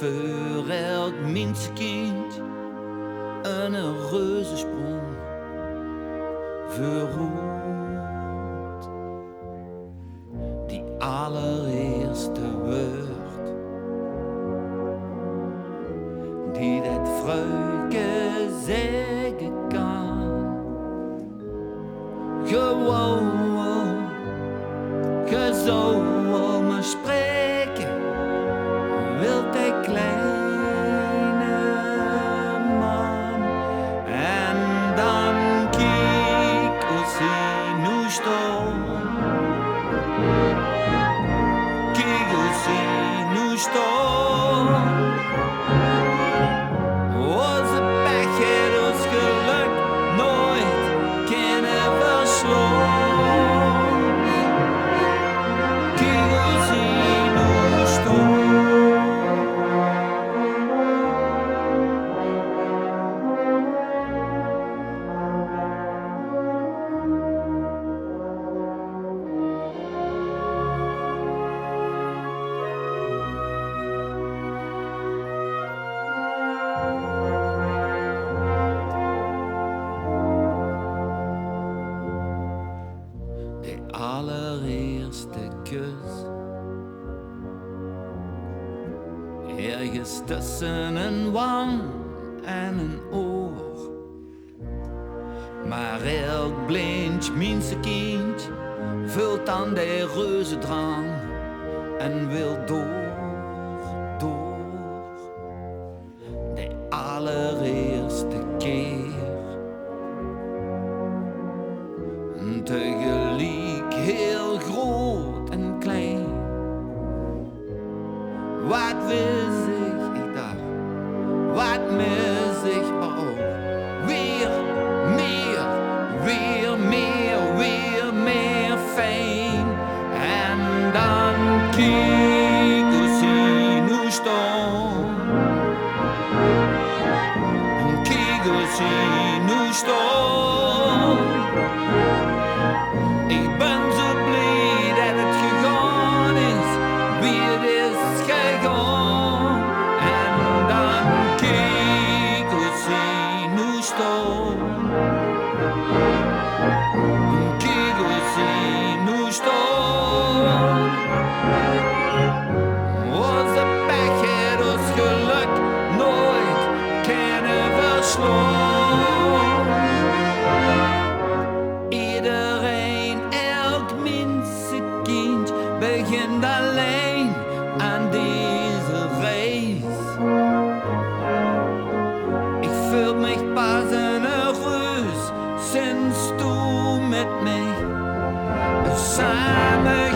Voor elk mensenkind een reuzensprong vooruit. Die allereerste woord die dat vrouwke zeggen kan. Gewoon, ge zou me spreken, wilt hij kleine man. En dan kijk als hij nu staat. Kijk als hij nu staat. Onze pech heeft ons geluk nooit kunnen verslaan. Kijk als hij nu staat. De allereerste kus, ergens tussen een wang en een oor. Maar elk blind mensenkind vult aan de reuzendrang en wil door. De allereerste keer. Tegelijk heel groot en klein. Wat wist ik dacht, wat mis ik, maar ook weer meer fijn. En dan kijk hoe ze nu staan. En kijk hoe ze nu staan. Ik ben zo blij dat het gegaan is, wie het is gegaan. En dan kijk hoe ze nu staan. En kijk hoe ze nu staan. Onze pech heeft ons geluk nooit kunnen verslaan. Begint alleen aan deze reis. Ik voel me pas een reus sinds du met mij samen